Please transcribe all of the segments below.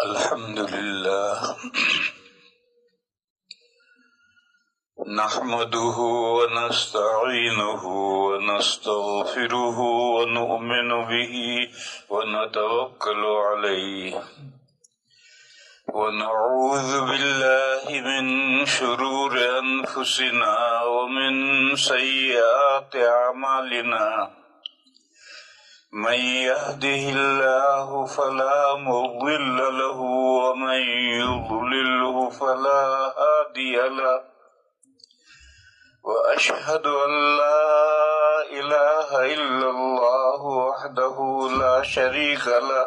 الحمد لله نحمده ونستعينه ونستغفره ونؤمن به ونتوكل عليه ونعوذ بالله من شرور أنفسنا ومن سيئات أعمالنا من يهده الله فلا مضل له ومن يضلله فلا هادي له وأشهد أن لا إله إلا الله وحده لا شريك له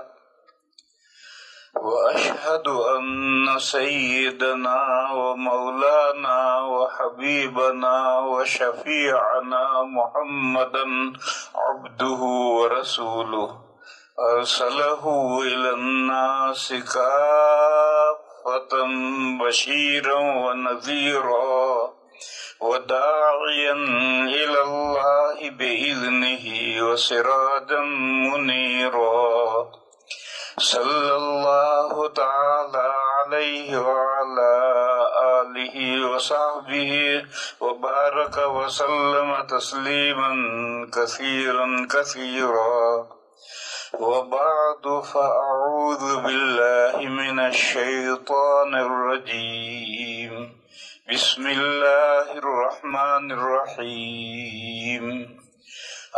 وأشهد أن سيدنا ومولانا وحبيبنا وشفيعنا محمدا عبده ورسوله أرسله إلى الناس كافة بشيرا ونذيرا وداعيا إلى الله بإذنه وسراجا منيرا صلى الله تعالى عليه وعلى آله وصحبه وبارك وسلم تسليما كثيرا كثيرا وبعد فأعوذ بالله من الشيطان الرجيم بسم الله الرحمن الرحيم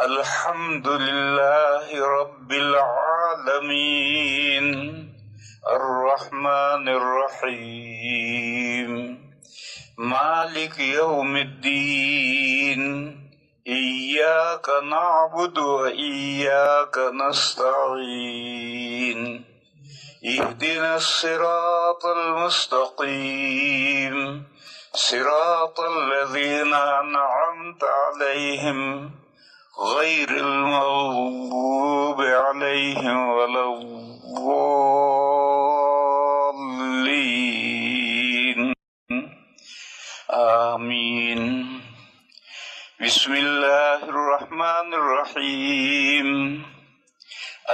الحمد لله رب العالمين الرحمن الرحيم مالك يوم الدين إياك نعبد وإياك نستعين اهدنا الصراط المستقيم صراط الذين أنعمت عليهم غير المغضوب عليهم ولا الضالين آمين بسم الله الرحمن الرحيم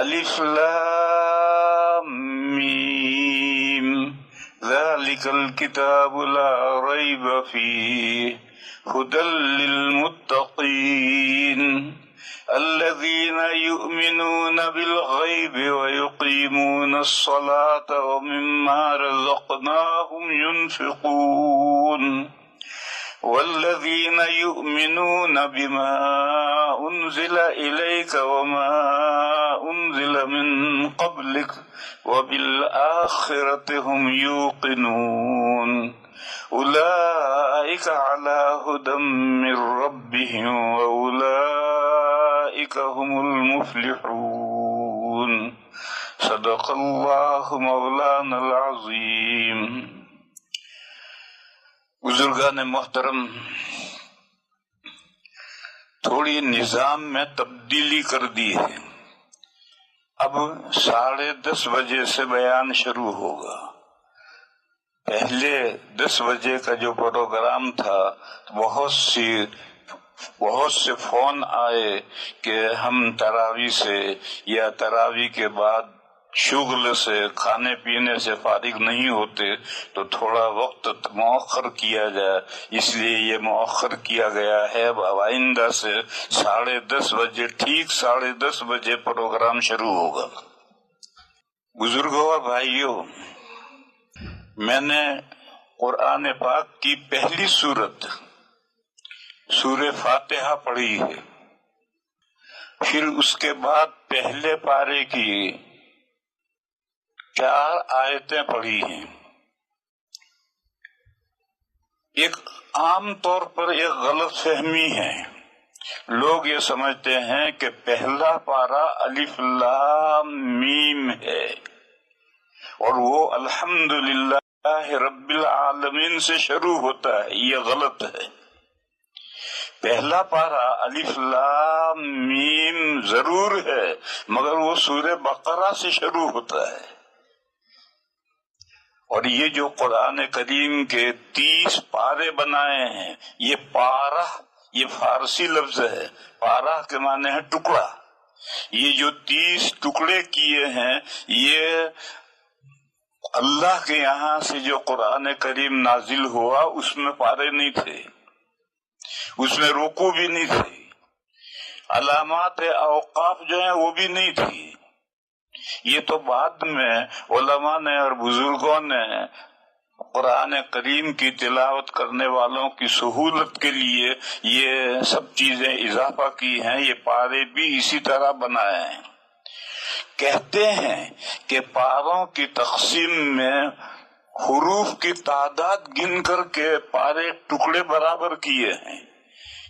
ألف لام ميم ذلك الكتاب لا ريب فيه هدى للمتقين الذين يؤمنون بالغيب ويقيمون الصلاة ومما رزقناهم ينفقون والذين يؤمنون بما أنزل إليك وما أنزل من قبلك وبالآخرة هم يوقنون أولئك على هدى من ربهم وأولئك هم المفلحون صدق الله مولانا العظيم. بزرگان محترم، تھوڑی نظام میں تبدیلی کر دی ہے. اب 10:30 بجے سے بیان شروع ہوگا. پہلے 10 بجے کا جو پروگرام تھا بہت سے فون آئے کہ ہم تراویح سے یا تراویح کے بعد شغل سے کھانے پینے سے فارغ نہیں ہوتے تو تھوڑا وقت مؤخر کیا جائے. اس لیے یہ مؤخر کیا گیا ہے. اب آئندہ سے 10:30 بجے ٹھیک 10:30 بجے پروگرام شروع ہوگا. بزرگوں اور بھائیوں، میں نے قرآن پاک کی پہلی سورت سورہ فاتحہ پڑھی ہے. پھر اس کے بعد پہلے پارے کی 4 آیتیں پڑھی ہیں. ایک عام طور پر ایک غلط فہمی ہے. لوگ یہ سمجھتے ہیں کہ پہلا پارا الف لام میم ہے اور وہ الحمدللہ رب العالمین سے شروع ہوتا ہے. یہ غلط ہے. پہلا پارا الف لام میم ضرور ہے مگر وہ سورہ بقرہ سے شروع ہوتا ہے. اور یہ جو قرآن کریم کے 30 پارے بنائے ہیں، یہ پارہ یہ فارسی لفظ ہے. پارہ کے معنی ہے ٹکڑا. یہ جو 30 ٹکڑے کیے ہیں یہ اللہ کے یہاں سے جو قرآن کریم نازل ہوا اس میں پارے نہیں تھے، اس میں رکوع بھی نہیں تھی، علامات اوقاف جو ہیں وہ بھی نہیں تھی۔ یہ تو بعد میں علماء نے اور بزرگوں نے قرآن کریم کی تلاوت کرنے والوں کی سہولت کے لیے یہ سب چیزیں اضافہ کی ہیں، یہ پارے بھی اسی طرح بنائے ہیں۔ کہتے ہیں کہ پاروں کی تقسیم میں حروف کی تعداد گن کر کے پارے ٹکڑے برابر کیے ہیں،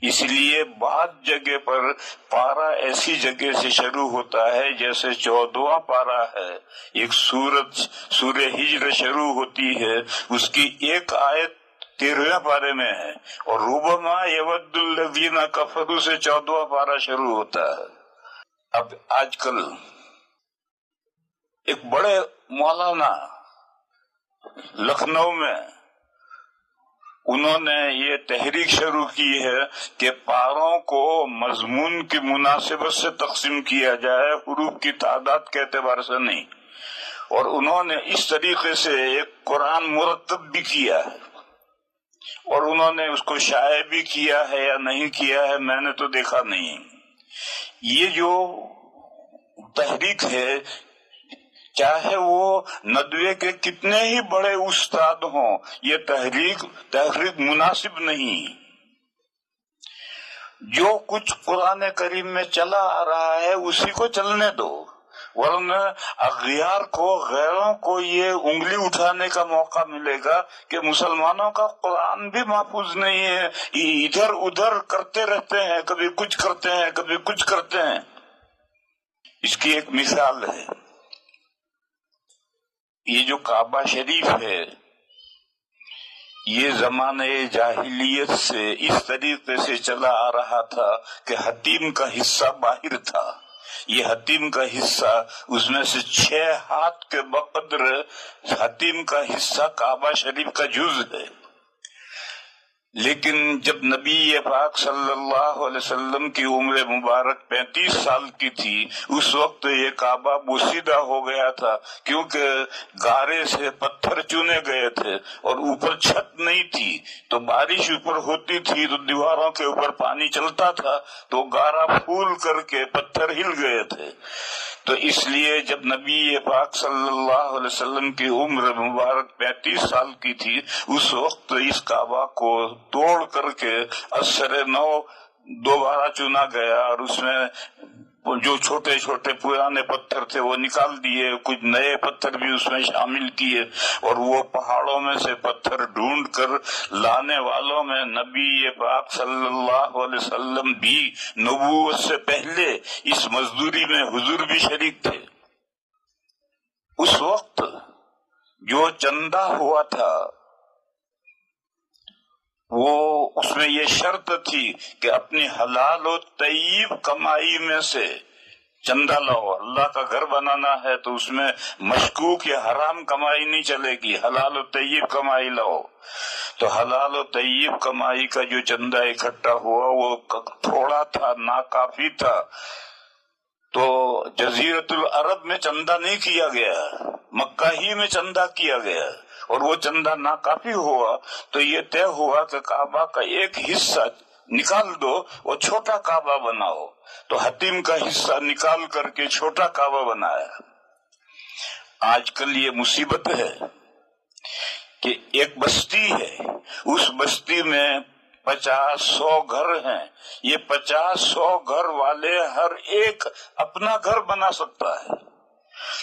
اس لیے بعض جگہ پر پارا ایسی جگہ سے شروع ہوتا ہے جیسے 14واں پارا ہے، ایک سورہ ہجر شروع ہوتی ہے، اس کی ایک آیت 13ویں پارے میں ہے، اور ربما یود الذین کفروا سے 14واں پارا شروع ہوتا ہے۔ اب آج کل ایک بڑے مولانا لکھنؤ میں انہوں نے یہ تحریک شروع کی ہے کہ پاروں کو مضمون کی مناسبت سے تقسیم کیا جائے، حروف کی تعداد کے اعتبار سے نہیں، اور انہوں نے اس طریقے سے ایک قرآن مرتب بھی کیا ہے، اور انہوں نے اس کو شائع بھی کیا ہے یا نہیں کیا ہے میں نے تو دیکھا نہیں۔ یہ جو تحریک ہے، چاہے وہ ندوے کے کتنے ہی بڑے استاد ہوں، یہ تحریک مناسب نہیں۔ جو کچھ قرآن کریم میں چلا آ رہا ہے اسی کو چلنے دو، ورنہ اغیار کو، غیروں کو یہ انگلی اٹھانے کا موقع ملے گا کہ مسلمانوں کا قرآن بھی محفوظ نہیں ہے، ادھر ادھر کرتے رہتے ہیں، کبھی کچھ کرتے ہیں کبھی کچھ کرتے ہیں۔ اس کی ایک مثال ہے، یہ جو کعبہ شریف ہے یہ زمانہ جاہلیت سے اس طریقے سے چلا آ رہا تھا کہ حتیم کا حصہ باہر تھا، یہ حتیم کا حصہ، اس میں سے 6 ہاتھ کے بقدر حتیم کا حصہ کعبہ شریف کا جز ہے۔ لیکن جب نبی پاک صلی اللہ علیہ وسلم کی عمر مبارک 35 سال کی تھی، اس وقت یہ کعبہ بوسیدہ ہو گیا تھا، کیونکہ گارے سے پتھر چنے گئے تھے اور اوپر چھت نہیں تھی، تو بارش اوپر ہوتی تھی تو دیواروں کے اوپر پانی چلتا تھا تو گارا پھول کر کے پتھر ہل گئے تھے۔ تو اس لیے جب نبی پاک صلی اللہ علیہ وسلم کی عمر مبارک 35 سال کی تھی، اس وقت اس کعبہ کو توڑ کر کے اثر نو دوبارہ چنا گیا، اور اس میں جو چھوٹے چھوٹے پرانے پتھر تھے وہ نکال دیے، کچھ نئے پتھر بھی اس میں شامل کیے، اور وہ پہاڑوں میں سے پتھر ڈھونڈ کر لانے والوں میں نبی پاک صلی اللہ علیہ وسلم بھی نبوت سے پہلے اس مزدوری میں حضور بھی شریک تھے۔ اس وقت جو چندہ ہوا تھا وہ اس میں یہ شرط تھی کہ اپنی حلال و طیب کمائی میں سے چندہ لاؤ۔ اللہ کا گھر بنانا ہے تو اس میں مشکوک یا حرام کمائی نہیں چلے گی، حلال و طیب کمائی لاؤ۔ تو حلال و طیب کمائی کا جو چندہ اکٹھا ہوا وہ تھوڑا تھا، ناکافی تھا، تو جزیرت العرب میں چندہ نہیں کیا گیا، مکہ ہی میں چندہ کیا گیا، اور وہ چندہ ناکافی ہوا تو یہ طے ہوا کہ کعبہ کا ایک حصہ نکال دو اور چھوٹا کعبہ بناؤ، تو حتیم کا حصہ نکال کر کے چھوٹا کعبہ بنایا۔ آج کل یہ مصیبت ہے کہ ایک بستی ہے، اس بستی میں 50-100 گھر ہیں، یہ 50-100 گھر والے ہر ایک اپنا گھر بنا سکتا ہے،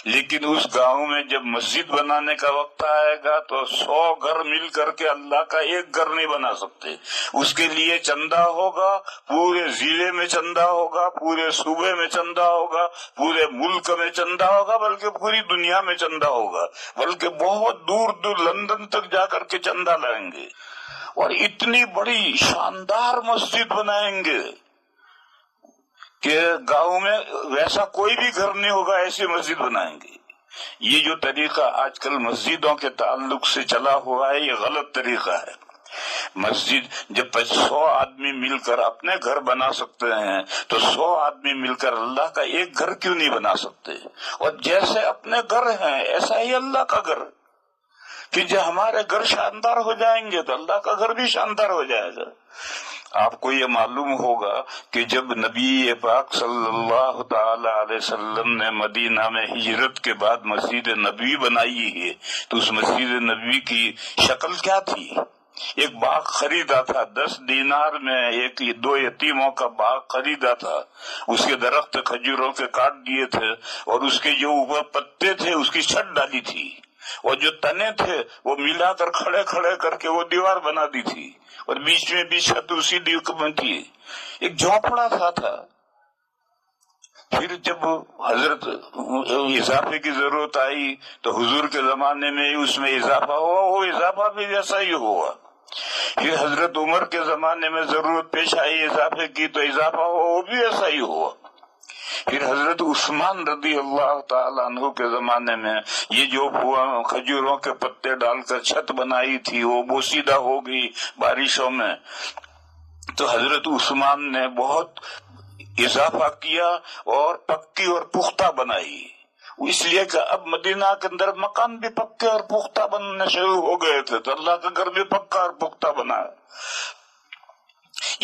لیکن اس گاؤں میں جب مسجد بنانے کا وقت آئے گا تو 100 گھر مل کر کے اللہ کا ایک گھر نہیں بنا سکتے۔ اس کے لیے چندہ ہوگا، پورے ضلع میں چندہ ہوگا، پورے صوبے میں چندہ ہوگا، پورے ملک میں چندہ ہوگا، بلکہ پوری دنیا میں چندہ ہوگا، بلکہ بہت دور دور لندن تک جا کر کے چندہ لائیں گے، اور اتنی بڑی شاندار مسجد بنائیں گے کہ گاؤں میں ویسا کوئی بھی گھر نہیں ہوگا، ایسی مسجد بنائیں گے۔ یہ جو طریقہ آج کل مسجدوں کے تعلق سے چلا ہوا ہے یہ غلط طریقہ ہے۔ مسجد جب 100 آدمی مل کر اپنے گھر بنا سکتے ہیں تو 100 آدمی مل کر اللہ کا ایک گھر کیوں نہیں بنا سکتے؟ اور جیسے اپنے گھر ہیں ایسا ہی اللہ کا گھر۔ کہ جب ہمارے گھر شاندار ہو جائیں گے تو اللہ کا گھر بھی شاندار ہو جائے گا۔ آپ کو یہ معلوم ہوگا کہ جب نبی پاک صلی اللہ تعالی علیہ وسلم نے مدینہ میں ہجرت کے بعد مسجد نبوی بنائی ہے تو اس مسجد نبوی کی شکل کیا تھی؟ ایک باغ خریدا تھا، 10 دینار میں ایک 2 یتیموں کا باغ خریدا تھا، اس کے درخت کھجوروں کے کاٹ دیے تھے اور اس کے جو اوپر پتے تھے اس کی چھت ڈالی تھی، اور جو تنے تھے وہ ملا کر کھڑے کھڑے کر کے وہ دیوار بنا دی تھی، اور بیچ میں بھی چھت اسی دیوار میں تھی، ایک جھونپڑا سا تھا۔ پھر جب حضرت اضافے کی ضرورت آئی تو حضور کے زمانے میں اس میں اضافہ ہوا، وہ اضافہ بھی ویسا ہی ہوا۔ پھر حضرت عمر کے زمانے میں ضرورت پیش آئی اضافے کی تو اضافہ ہوا، وہ بھی ایسا ہی ہوا۔ پھر حضرت عثمان رضی اللہ تعالیٰ عنہ کے زمانے میں یہ جو کھجوروں کے پتے ڈال کر چھت بنائی تھی وہ بوسیدہ ہو گئی بارشوں میں، تو حضرت عثمان نے بہت اضافہ کیا اور پکی اور پختہ بنائی، اس لیے کہ اب مدینہ کے اندر مکان بھی پکے اور پختہ بننے شروع ہو گئے تھے تو اللہ کا گھر بھی پکا اور پختہ بنا۔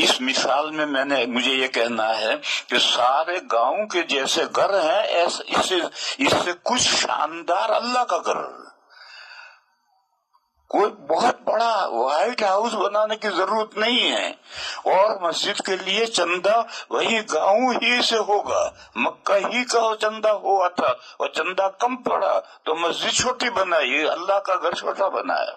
اس مثال میں مجھے یہ کہنا ہے کہ سارے گاؤں کے جیسے گھر ہیں اس سے کچھ شاندار اللہ کا گھر، کوئی بہت بڑا وائٹ ہاؤس بنانے کی ضرورت نہیں ہے، اور مسجد کے لیے چندہ وہی گاؤں ہی سے ہوگا، مکہ ہی کا چندہ ہوا تھا اور چندہ کم پڑا تو مسجد چھوٹی بنائی، اللہ کا گھر چھوٹا بنایا۔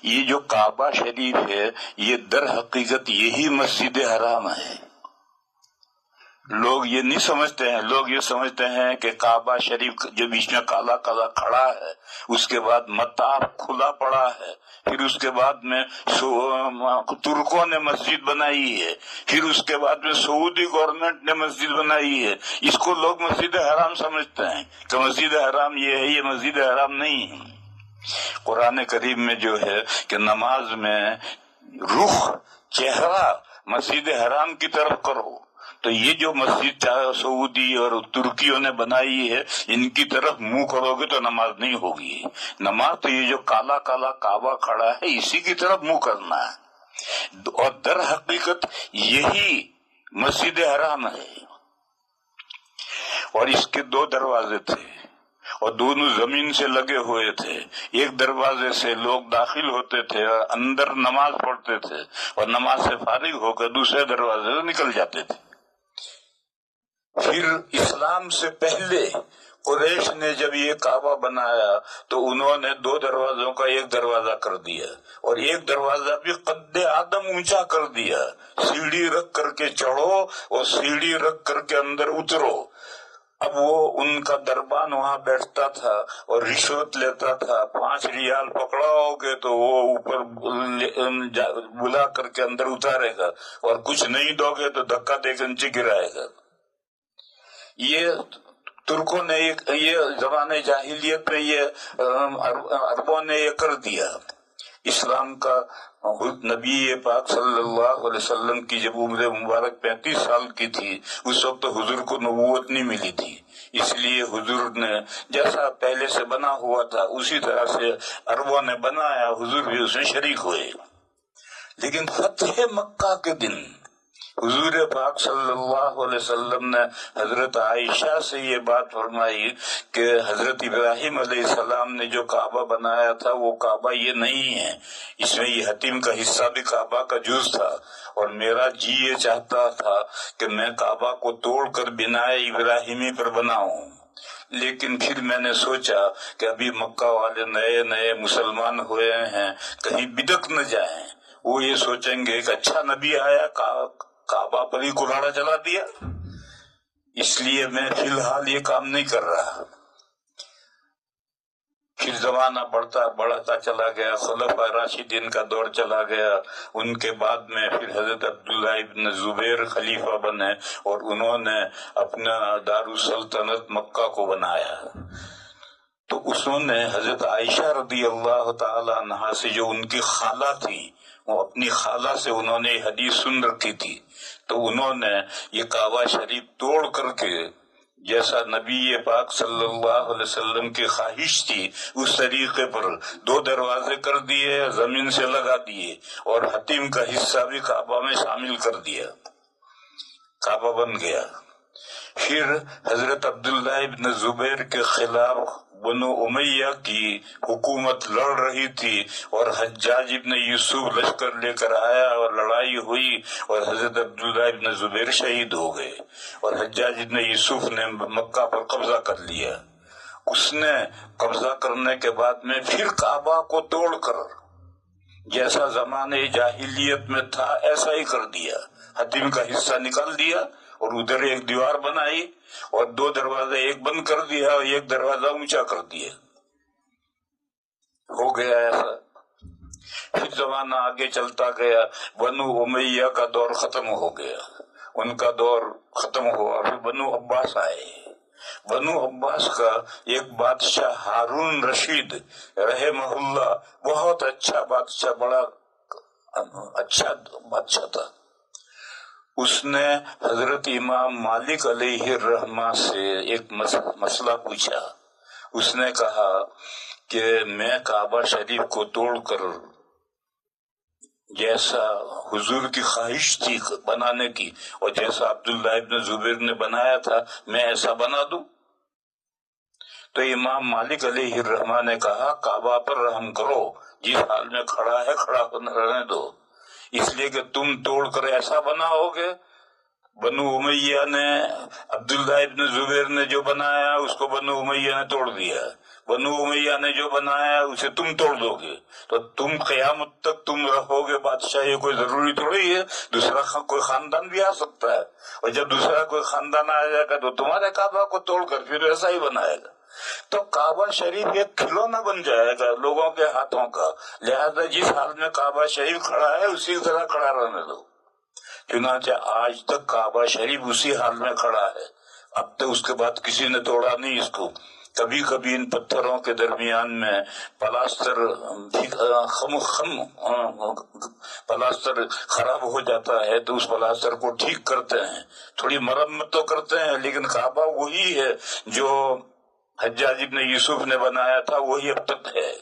یہ جو کعبہ شریف ہے یہ در حقیقت یہی مسجد حرام ہے۔ لوگ یہ نہیں سمجھتے ہیں، لوگ یہ سمجھتے ہیں کہ کعبہ شریف جو بیچ میں کالا کالا کھڑا ہے، اس کے بعد مطاف کھلا پڑا ہے، پھر اس کے بعد میں ترکوں نے مسجد بنائی ہے، پھر اس کے بعد میں سعودی گورنمنٹ نے مسجد بنائی ہے، اس کو لوگ مسجد حرام سمجھتے ہیں کہ مسجد حرام یہ ہے، یہ مسجد حرام نہیں ہے۔ قرآن کریم میں جو ہے کہ نماز میں رخ چہرہ مسجد حرام کی طرف کرو، تو یہ جو مسجد سعودی اور ترکیوں نے بنائی ہے ان کی طرف منہ کرو گے تو نماز نہیں ہوگی۔ نماز تو یہ جو کالا کالا کعبہ کھڑا ہے اسی کی طرف منہ کرنا ہے، اور در حقیقت یہی مسجد حرام ہے۔ اور اس کے 2 دروازے تھے اور دونوں زمین سے لگے ہوئے تھے، ایک دروازے سے لوگ داخل ہوتے تھے اور اندر نماز پڑھتے تھے، اور نماز سے فارغ ہو کر دوسرے دروازے سے نکل جاتے تھے۔ پھر اسلام سے پہلے قریش نے جب یہ کعبہ بنایا تو انہوں نے 2 دروازوں کا ایک دروازہ کر دیا، اور ایک دروازہ بھی قد آدم اونچا کر دیا، سیڑھی رکھ کر کے چڑھو اور سیڑھی رکھ کر کے اندر اترو۔ اب وہ ان کا دربان وہاں بیٹھتا تھا اور رشوت لیتا تھا، 5 ریال پکڑاؤ گے تو وہ اوپر بلا کر کے اندر اتارے گا، اور کچھ نہیں دو گے تو دھکا دے کے نیچے گرائے گا۔ یہ ترکوں نے یہ زمانے جاہلیت میں یہ عربوں نے یہ کر دیا۔ اسلام کا نبی پاک صلی اللہ علیہ وسلم کی جب عمر مبارک 35 سال کی تھی اس وقت حضور کو نبوت نہیں ملی تھی، اس لیے حضور نے جیسا پہلے سے بنا ہوا تھا اسی طرح سے عربوں نے بنایا، حضور بھی اس میں شریک ہوئے۔ لیکن فتح مکہ کے دن حضور پاک صلی اللہ علیہ وسلم نے حضرت عائشہ سے یہ بات فرمائی کہ حضرت ابراہیم علیہ السلام نے جو کعبہ بنایا تھا وہ کعبہ یہ نہیں ہے، اس میں یہ حتیم کا حصہ بھی کعبہ کا جز تھا، اور میرا جی یہ چاہتا تھا کہ میں کعبہ کو توڑ کر بنائے ابراہیمی پر بناؤں، لیکن پھر میں نے سوچا کہ ابھی مکہ والے نئے نئے مسلمان ہوئے ہیں، کہیں بدک نہ جائیں، وہ یہ سوچیں گے کہ اچھا نبی آیا کعبہ پر ہی کلاڑا چلا دیا، اس لیے میں فی الحال یہ کام نہیں کر رہا۔ پھر زمانہ بڑھتا چلا گیا، خلفاء راشدین کا دور چلا گیا، ان کے بعد میں پھر حضرت عبداللہ ابن زبیر خلیفہ بنے اور انہوں نے اپنا دارالسلطنت مکہ کو بنایا۔ تو انہوں نے حضرت عائشہ رضی اللہ تعالی عنہا سے جو ان کی خالہ تھی، وہ اپنی خالہ سے انہوں نے حدیث سن رکھی تھی، تو انہوں نے یہ کعبہ شریف توڑ کر کے جیسا نبی پاک صلی اللہ علیہ وسلم کی خواہش تھی اس طریقے پر 2 دروازے کر دیے، زمین سے لگا دیے، اور حتیم کا حصہ بھی کعبہ میں شامل کر دیا، کعبہ بن گیا۔ پھر حضرت عبداللہ ابن زبیر کے خلاف بنو امیہ کی حکومت لڑ رہی تھی، اور حجاج ابن یوسف لشکر لے کر آیا اور لڑائی ہوئی، اور حضرت عبداللہ ابن زبیر شہید ہو گئے، اور حجاج ابن یوسف نے مکہ پر قبضہ کر لیا۔ اس نے قبضہ کرنے کے بعد میں پھر کعبہ کو توڑ کر جیسا زمانے جاہلیت میں تھا ایسا ہی کر دیا، حتیم کا حصہ نکال دیا اور ادھر ایک دیوار بنائی، اور 2 دروازے ایک بند کر دیا اور ایک دروازہ اونچا کر دیا، ہو گیا ایسا۔ پھر زمانہ آگے چلتا گیا، بنو امیہ کا دور ختم ہو گیا، ان کا دور ختم ہوا، پھر بنو عباس آئے۔ بنو عباس کا ایک بادشاہ ہارون رشید رحمہ اللہ بہت اچھا بادشاہ، بڑا اچھا بادشاہ تھا۔ اس نے حضرت امام مالک علیہ الرحمہ سے ایک مسئلہ پوچھا۔ اس نے کہا کہ میں کعبہ شریف کو توڑ کر جیسا حضور کی خواہش تھی بنانے کی، اور جیسا عبداللہ ابن زبیر نے بنایا تھا، میں ایسا بنا دوں؟ تو امام مالک علیہ الرحمہ نے کہا کعبہ پر رحم کرو، جس حال میں کھڑا ہے کھڑا رہنے دو، اس لیے کہ تم توڑ کر ایسا بناؤ گے۔ بنو امیہ نے عبداللہ ابن زبیر نے جو بنایا اس کو بنو امیہ نے توڑ دیا، بنو امیہ نے جو بنایا اسے تم توڑ دو گے، تو تم قیامت تک تم رہو گے بادشاہ، یہ کوئی ضروری تھوڑی ہے، دوسرا کوئی خاندان بھی آ سکتا ہے، اور جب دوسرا کوئی خاندان آ جائے گا تو تمہارے کعبہ کو توڑ کر پھر ایسا ہی بنائے گا۔ تو کعبہ شریف ایک کھلونا بن جائے گا لوگوں کے ہاتھوں کا، لہذا جس حال میں کعبہ شریف کھڑا ہے اسی طرح کھڑا رہنے دو۔ چنانچہ آج تک کعبہ شریف اسی حال میں کھڑا ہے، اب تک اس کے بعد کسی نے توڑا نہیں اس کو۔ کبھی کبھی ان پتھروں کے درمیان میں پلاسٹر پلاسٹر خراب ہو جاتا ہے تو اس پلاسٹر کو ٹھیک کرتے ہیں، تھوڑی مرمت تو کرتے ہیں، لیکن کعبہ وہی ہے جو حجاج ابن یوسف نے بنایا تھا، وہی اب تک ہے۔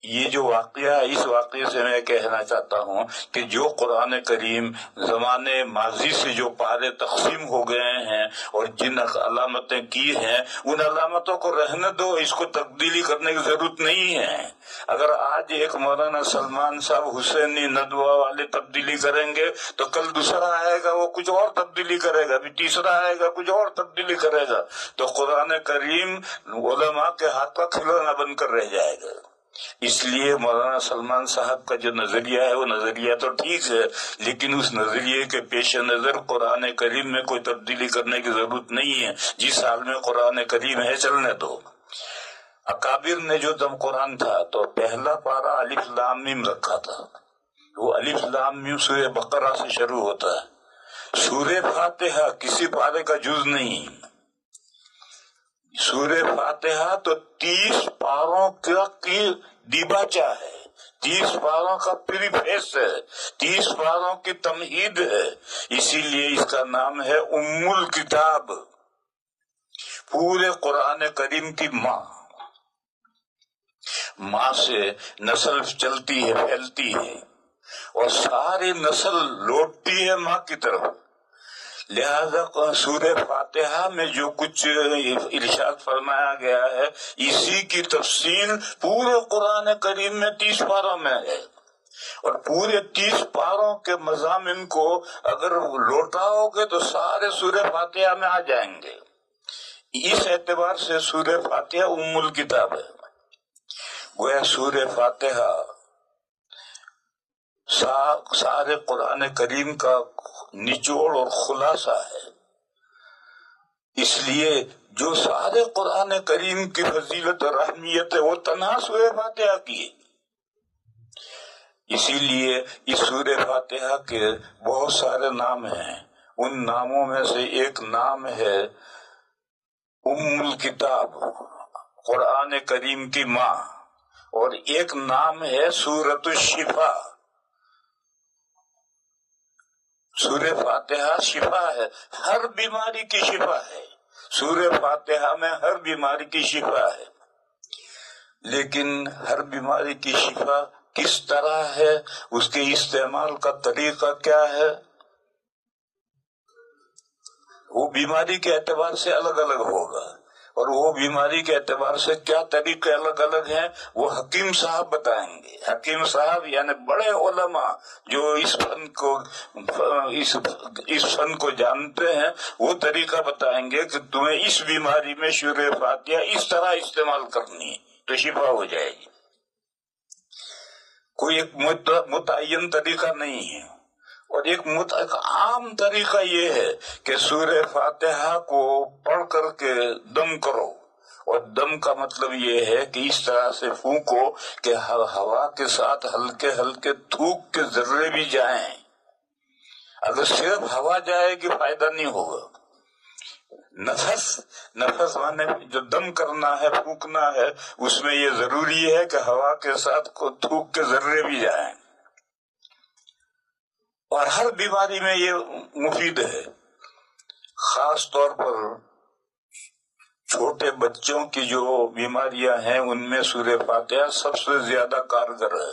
یہ جو واقعہ ہے، اس واقعے سے میں کہنا چاہتا ہوں کہ جو قرآن کریم زمانے ماضی سے جو پارے تقسیم ہو گئے ہیں اور جن علامتیں کی ہیں، ان علامتوں کو رہنے دو، اس کو تبدیلی کرنے کی ضرورت نہیں ہے۔ اگر آج ایک مولانا سلمان صاحب حسینی ندوہ والے تبدیلی کریں گے تو کل دوسرا آئے گا وہ کچھ اور تبدیلی کرے گا، پھر تیسرا آئے گا کچھ اور تبدیلی کرے گا، تو قرآن کریم علماء کے ہاتھ کا کھلونا بن کر رہ جائے گا۔ اس لیے مولانا سلمان صاحب کا جو نظریہ ہے وہ نظریہ تو ٹھیک ہے، لیکن اس نظریے کے پیش نظر قرآن کریم میں کوئی تبدیلی کرنے کی ضرورت نہیں ہے، جس حال میں قرآن کریم ہے چلنے دو۔ اکابر نے جو دم قرآن تھا تو پہلا پارہ الف لام میم رکھا تھا، وہ الف لام میم سورہ بقرہ سے شروع ہوتا ہے۔ سورہ فاتحہ کسی پارے کا جز نہیں، سورہ فاتحہ تو 30 پاروں کی دیباچہ ہے، 30 پاروں کا پریفیس ہے، 30 پاروں کی تمہید ہے، اسی لیے اس کا نام ہے ام الکتاب، پورے قرآن کریم کی ماں سے نسل چلتی ہے، پھیلتی ہے، اور ساری نسل لوٹتی ہے ماں کی طرف۔ لہذا سورہ فاتحہ میں جو کچھ ارشاد فرمایا گیا ہے اسی کی تفصیل پورے قرآن کریم میں 30 پاروں میں ہے، اور پورے 30 پاروں کے مضامین کو اگر لوٹاؤ گے تو سارے سورہ فاتحہ میں آ جائیں گے۔ اس اعتبار سے سورہ فاتحہ ام الکتاب ہے۔ گویا سورہ فاتحہ سارے قرآن کریم کا نچوڑ اور خلاصہ ہے، اس لیے جو سارے قرآن کریم کی فضیلت اور اہمیت ہے وہ تنہا سورہ فاتحہ کی ہے۔ اسی لیے اس سورہ فاتحہ کے بہت سارے نام ہیں، ان ناموں میں سے ایک نام ہے ام الکتاب، قرآن کریم کی ماں، اور ایک نام ہے سورۃ الشفا، سورہ فاتحہ شفا ہے، ہر بیماری کی شفا ہے، سورہ فاتحہ میں ہر بیماری کی شفا ہے، لیکن ہر بیماری کی شفا کس طرح ہے، اس کے استعمال کا طریقہ کیا ہے، وہ بیماری کے اعتبار سے الگ الگ ہوگا، اور وہ بیماری کے اعتبار سے کیا طریقے الگ الگ ہیں وہ حکیم صاحب بتائیں گے۔ حکیم صاحب یعنی بڑے علماء جو اس فن کو جانتے ہیں، وہ طریقہ بتائیں گے کہ تمہیں اس بیماری میں سورہ فاتحہ اس طرح استعمال کرنی ہے تو شفا ہو جائے گی۔ کوئی ایک متعین طریقہ نہیں ہے، اور ایک عام طریقہ یہ ہے کہ سورہ فاتحہ کو پڑھ کر کے دم کرو، اور دم کا مطلب یہ ہے کہ اس طرح سے پھونکو کہ ہوا کے ساتھ ہلکے ہلکے تھوک کے ذرے بھی جائیں۔ اگر صرف ہوا جائے گی فائدہ نہیں ہوگا۔ نفس مانے جو دم کرنا ہے، پھونکنا ہے، اس میں یہ ضروری ہے کہ ہوا کے ساتھ تھوک کے ذرے بھی جائیں، اور ہر بیماری میں یہ مفید ہے۔ خاص طور پر چھوٹے بچوں کی جو بیماریاں ہیں ان میں سورہ فاتحہ سب سے زیادہ کارگر ہے،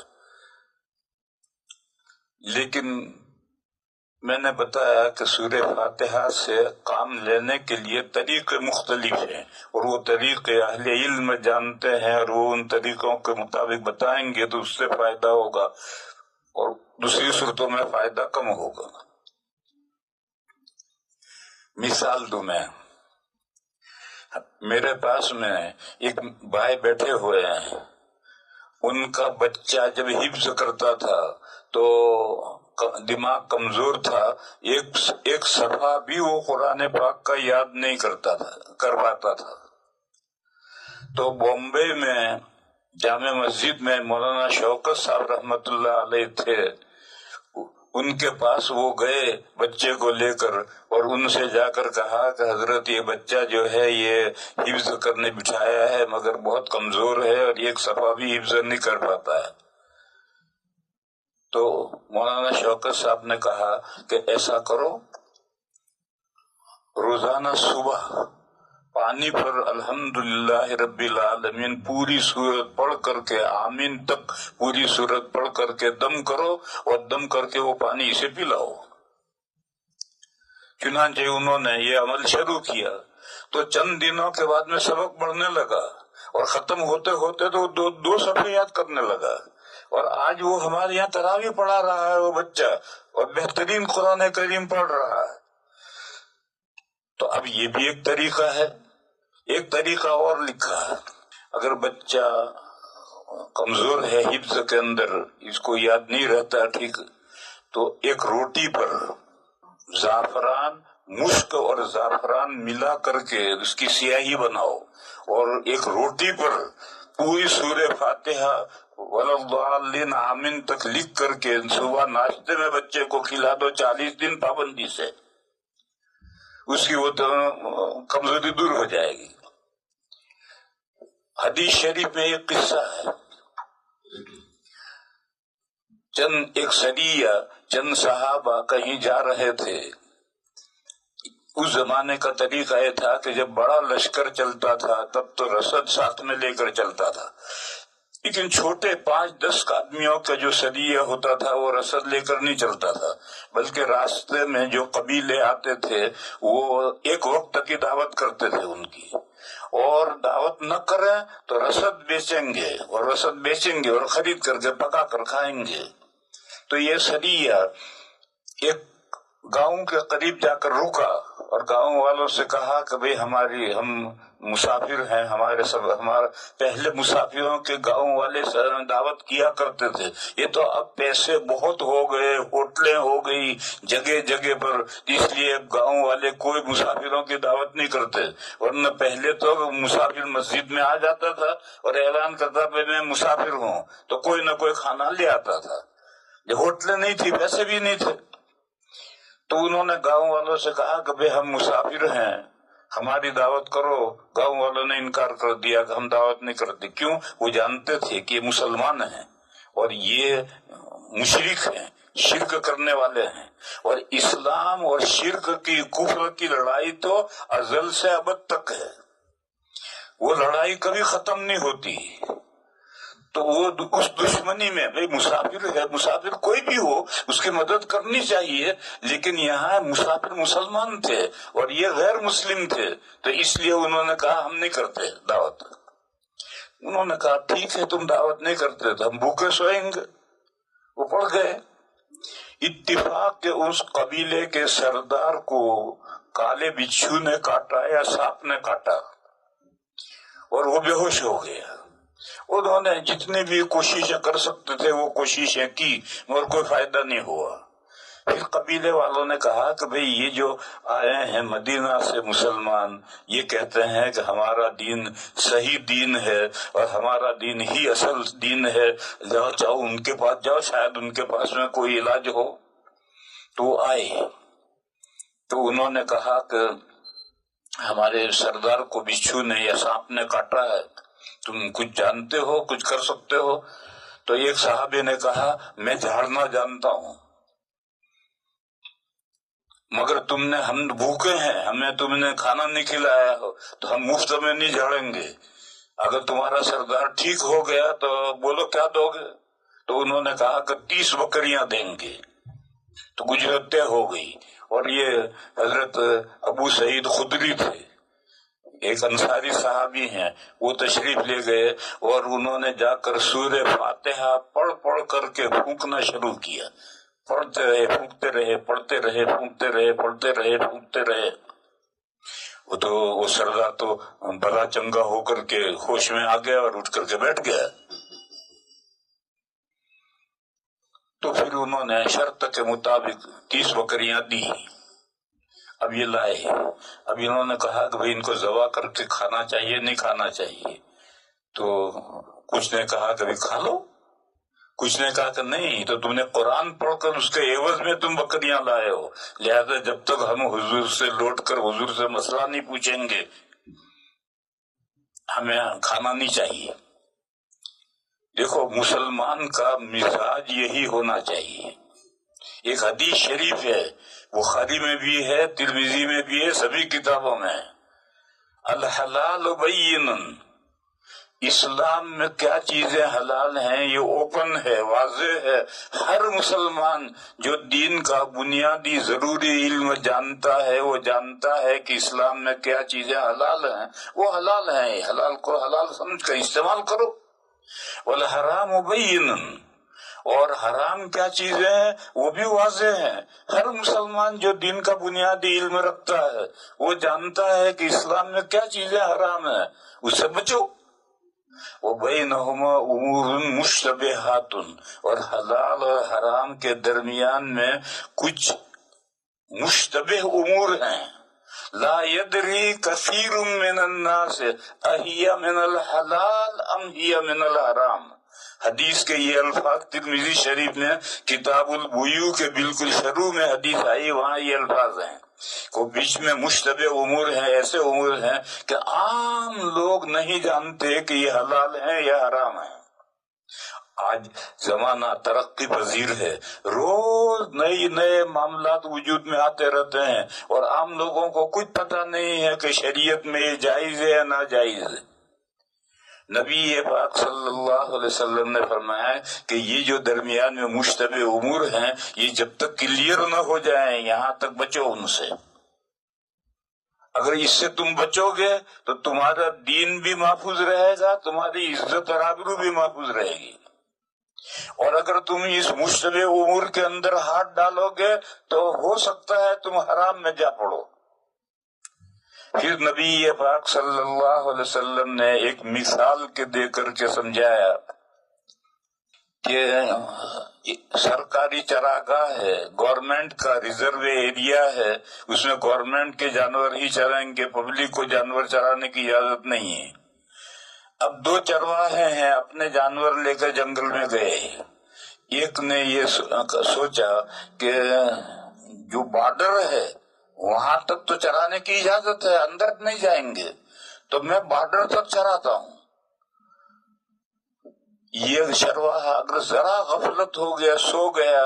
لیکن میں نے بتایا کہ سورہ فاتحہ سے کام لینے کے لیے طریقے مختلف ہیں، اور وہ طریقے اہل علم جانتے ہیں، اور وہ ان طریقوں کے مطابق بتائیں گے تو اس سے فائدہ ہوگا، اور دوسری صورتوں میں فائدہ کم ہوگا۔ مثال دوں میں، میرے پاس میں ایک بھائی بیٹھے ہوئے ہیں، ان کا بچہ جب حفظ کرتا تھا تو دماغ کمزور تھا، ایک صفحہ بھی وہ قرآن پاک کا یاد نہیں کر پاتا تھا۔ تو بامبے میں جامع مسجد میں مولانا شوکت صاحب رحمت اللہ علیہ تھے، ان کے پاس وہ گئے بچے کو لے کر، اور ان سے جا کر کہا کہ حضرت یہ بچہ جو ہے یہ حفظ کرنے بٹھایا ہے مگر بہت کمزور ہے اور ایک صفحہ بھی حفظ نہیں کر پاتا ہے۔ تو مولانا شوکت صاحب نے کہا کہ ایسا کرو، روزانہ صبح پانی پر الحمدللہ رب العالمین پوری سورت پڑھ کر کے آمین تک پوری سورت پڑھ کر کے دم کرو، اور دم کر کے وہ پانی اسے پلاؤ۔ چنانچہ انہوں نے یہ عمل شروع کیا، تو چند دنوں کے بعد میں سبق پڑھنے لگا، اور ختم ہوتے ہوتے تو دو صفحے یاد کرنے لگا، اور آج وہ ہمارے یہاں تراویح پڑھا رہا ہے وہ بچہ، اور بہترین قرآن کریم پڑھ رہا ہے۔ تو اب یہ بھی ایک طریقہ ہے۔ ایک طریقہ اور لکھا ہے، اگر بچہ کمزور ہے حفظ کے اندر، اس کو یاد نہیں رہتا ٹھیک، تو ایک روٹی پر زعفران، مشک اور زعفران ملا کر کے اس کی سیاہی بناؤ، اور ایک روٹی پر پوری سورہ فاتحہ وللضالین آمین تک لکھ کر کے صبح ناشتے میں بچے کو کھلا دو، 40 دن پابندی سے، اس کی وہ کمزوری دور ہو جائے گی۔ حدیث شریف میں ایک قصہ ہے، ایک سریہ، چند صحابہ کہیں جا رہے تھے۔ اس زمانے کا طریقہ یہ تھا کہ جب بڑا لشکر چلتا تھا تب تو رسد ساتھ میں لے کر چلتا تھا، لیکن چھوٹے 5-10 آدمیوں کا جو سریہ ہوتا تھا وہ رسد لے کر نہیں چلتا تھا، بلکہ راستے میں جو قبیلے آتے تھے وہ ایک وقت کی دعوت کرتے تھے ان کی، اور دعوت نہ کریں تو رسد بیچیں گے اور خرید کر کے پکا کر کھائیں گے۔ تو یہ سریہ ایک گاؤں کے قریب جا کر رکا، اور گاؤں والوں سے کہا کہ بھئی ہم مسافر ہیں، ہمارے پہلے مسافروں کے گاؤں والے دعوت کیا کرتے تھے، یہ تو اب پیسے بہت ہو گئے، ہوٹلیں ہو گئی جگہ جگہ پر، اس لیے گاؤں والے کوئی مسافروں کی دعوت نہیں کرتے، ورنہ پہلے تو مسافر مسجد میں آ جاتا تھا اور اعلان کرتا کہ میں مسافر ہوں، تو کوئی نہ کوئی کھانا لے آتا تھا، ہوٹلیں نہیں تھی، پیسے بھی نہیں تھے۔ تو انہوں نے گاؤں والوں سے کہا کہ بھئی ہم مسافر ہیں، ہماری دعوت کرو۔ گاؤں والوں نے انکار کر دیا کہ ہم دعوت نہیں کرتے۔ کیوں؟ وہ جانتے تھے کہ یہ مسلمان ہیں اور یہ مشرک ہیں، شرک کرنے والے ہیں، اور اسلام اور شرک کی کفر کی لڑائی تو ازل سے ابد تک ہے، وہ لڑائی کبھی ختم نہیں ہوتی۔ تو وہ اس دشمنی میں بھئی مسافر ہے، مسافر کوئی بھی ہو اس کی مدد کرنی چاہیے، لیکن یہاں مسافر مسلمان تھے اور یہ غیر مسلم تھے، تو اس لیے انہوں نے کہا ہم نہیں کرتے دعوت۔ انہوں نے کہا ٹھیک ہے تم دعوت نہیں کرتے تو ہم بھوکے سوئیں گے۔ وہ پڑ گئے۔ اتفاق کے اس قبیلے کے سردار کو کالے بچھو نے کاٹا یا سانپ نے کاٹا اور وہ بے ہوش ہو گیا۔ انہوں نے جتنی بھی کوششیں کر سکتے تھے وہ کوششیں کی مگر کوئی فائدہ نہیں ہوا۔ پھر قبیلے والوں نے کہا کہ بھئی یہ جو آئے ہیں مدینہ سے مسلمان، یہ کہتے ہیں کہ ہمارا دین صحیح دین ہے اور ہمارا دین ہی اصل دین ہے، جاؤ ان کے پاس جاؤ، شاید ان کے پاس میں کوئی علاج ہو۔ تو آئے تو انہوں نے کہا کہ ہمارے سردار کو بچھو نے یا سانپ نے کاٹا ہے، تم کچھ جانتے ہو، کچھ کر سکتے ہو؟ تو ایک صحابی نے کہا میں جھاڑنا جانتا ہوں، مگر ہم بھوکے ہیں، ہمیں تم نے کھانا نہیں کھلایا ہو تو ہم مفت میں نہیں جھاڑیں گے، اگر تمہارا سردار ٹھیک ہو گیا تو بولو کیا دو گے؟ تو انہوں نے کہا کہ 30 بکریاں دیں گے۔ تو گجرت طے ہو گئی، اور یہ حضرت ابو سعید خدری تھے، ایک انصاری صحابی ہیں، وہ تشریف لے گئے اور انہوں نے جا کر سورہ فاتحہ پڑھ پڑھ کر کے پھونکنا شروع کیا، پڑھتے رہے پھونکتے رہے، پڑھتے رہے پھونکتے رہے، پڑھتے رہے پھونکتے رہے۔ وہ سردار تو بڑا چنگا ہو کر کے ہوش میں آ گیا اور اٹھ کر کے بیٹھ گیا۔ تو پھر انہوں نے شرط کے مطابق 30 بکریاں دی۔ اب یہ لائے، اب انہوں نے کہا کہ بھئی ان کو ذبح کر کے کھانا چاہیے نہیں کھانا چاہیے؟ تو کچھ نے کہا کہ بھئی کھا لو، کچھ نے کہا کہ نہیں، تو تم نے قرآن پڑھ کر اس کے عوض میں تم بکریاں لائے ہو، لہذا جب تک ہم حضور سے لوٹ کر حضور سے مسئلہ نہیں پوچھیں گے ہمیں کھانا نہیں چاہیے۔ دیکھو مسلمان کا مزاج یہی ہونا چاہیے۔ ایک حدیث شریف ہے، بخاری میں بھی ہے، ترمذی میں بھی ہے، سبھی کتابوں میں، الحلال بین، اسلام میں کیا چیزیں حلال ہیں یہ اوپن ہے، واضح ہے۔ ہر مسلمان جو دین کا بنیادی ضروری علم جانتا ہے وہ جانتا ہے کہ اسلام میں کیا چیزیں حلال ہیں، وہ حلال ہیں، حلال کو حلال سمجھ کر استعمال کرو۔ والحرام بین، اور حرام کیا چیزیں ہیں وہ بھی واضح ہیں۔ ہر مسلمان جو دین کا بنیادی علم رکھتا ہے وہ جانتا ہے کہ اسلام میں کیا چیزیں حرام ہیں، اس سے بچو۔ وَبَيْنَهُمَا أُمُورٌ مُشْتَبِهَاتٌ، اور حلال اور حرام کے درمیان میں کچھ مشتبہ امور ہیں۔ لا يدری کثیر من الناس اہی من الحلال ام ہی من الحرام۔ حدیث کے یہ الفاظ ترمذی شریف میں کتاب البیوع کے بالکل شروع میں حدیث آئی، وہاں یہ الفاظ ہیں کو بیچ میں مشتبہ امور ہیں، ایسے امور ہیں کہ عام لوگ نہیں جانتے کہ یہ حلال ہیں یا حرام ہیں۔ آج زمانہ ترقی پذیر ہے، روز نئے معاملات وجود میں آتے رہتے ہیں اور عام لوگوں کو کچھ پتہ نہیں ہے کہ شریعت میں یہ جائز ہے یا ناجائز ہے۔ نبی پاک صلی اللہ علیہ وسلم نے فرمایا کہ یہ جو درمیان میں مشتبہ امور ہیں یہ جب تک کلیئر نہ ہو جائیں یہاں تک بچو ان سے۔ اگر اس سے تم بچو گے تو تمہارا دین بھی محفوظ رہے گا، تمہاری عزت اور آبرو بھی محفوظ رہے گی، اور اگر تم اس مشتبہ امور کے اندر ہاتھ ڈالو گے تو ہو سکتا ہے تم حرام میں جا پڑو۔ پھر نبی پاک صلی اللہ علیہ وسلم نے ایک مثال کے دے کر کے سمجھایا کہ سرکاری چراگاہ ہے، گورنمنٹ کا ریزرو ایریا ہے، اس میں گورنمنٹ کے جانور ہی چرائیں گے، پبلک کو جانور چرانے کی اجازت نہیں ہے۔ اب 2 چرواہے ہیں، اپنے جانور لے کر جنگل میں گئے، ایک نے یہ سوچا کہ جو بارڈر ہے وہاں تک تو چرانے کی اجازت ہے، اندر نہیں جائیں گے، تو میں بارڈر تک چراتا ہوں۔ یہ چرواہا اگر ذرا غفلت ہو گیا، سو گیا،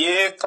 1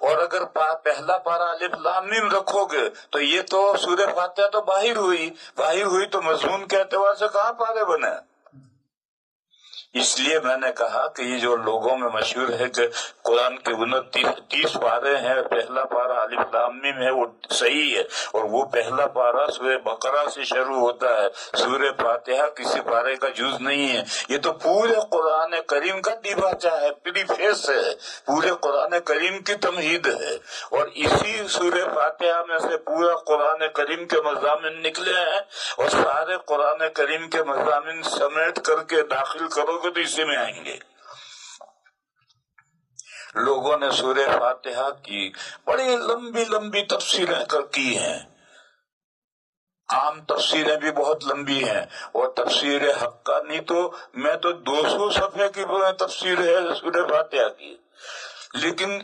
اور اگر پہلا پارا الف لام میم رکھو گے تو یہ تو سورہ فاتحہ تو باہر ہوئی تو مضمون کے اعتبار سے کہاں پارے بنے؟ اس لیے میں نے کہا کہ یہ جو لوگوں میں مشہور ہے کہ قرآن کے 29 پارے ہیں، پہلا پارا الف لام میم ہے، وہ صحیح ہے، اور وہ پہلا پارا سورہ بقرہ سے شروع ہوتا ہے، سورہ فاتحہ کسی پارے کا جز نہیں ہے، یہ تو پورے قرآن کریم کا دیباچہ ہے، پریفیس ہے، پورے قرآن کریم کی تمہید ہے، اور اسی سورہ فاتحہ میں سے پورا قرآن کریم کے مضامین نکلے ہیں، اور سارے قرآن کریم کے مضامین سمیٹ کر کے داخل کرو گے تو اسی میں آئیں گے۔ لوگوں نے سورہ فاتحہ کی بڑی لمبی لمبی تفسیریں کی ہیں، عام تفسیریں بھی بہت لمبی ہیں، اور تفسیر حقانی تو میں تو 200 صفحے کی تفسیر ہے سورہ فاتحہ کی، لیکن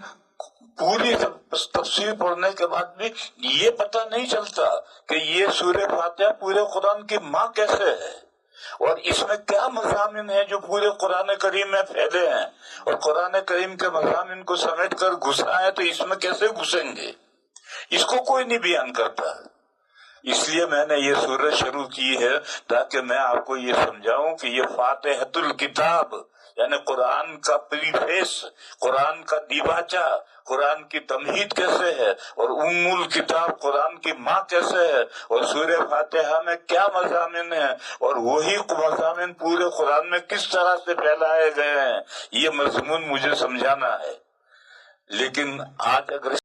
پوری تفسیر پڑھنے کے بعد بھی یہ پتہ نہیں چلتا کہ یہ سورہ فاتحہ پورے قرآن کی ماں کیسے ہے، اور اس میں کیا مضامین ہیں جو پورے قرآن کریم میں پھیلے ہیں، اور قرآن کریم کے مضامین کو سمیٹ کر گھسا ہے تو اس میں کیسے گھسیں گے، اس کو کوئی نہیں بیان کرتا۔ اس لیے میں نے یہ سورت شروع کی ہے تاکہ میں آپ کو یہ سمجھاؤں کہ یہ فاتحۃ الکتاب یعنی قرآن کا پریفیس، قرآن کا دیباچہ، قرآن کی تمہید کیسے ہے، اور ام الکتاب قرآن کی ماں کیسے ہے، اور سورہ فاتحہ میں کیا مضامین ہیں، اور وہی مضامین پورے قرآن میں کس طرح سے پھیلائے گئے ہیں، یہ مضمون مجھے سمجھانا ہے۔ لیکن آج اگر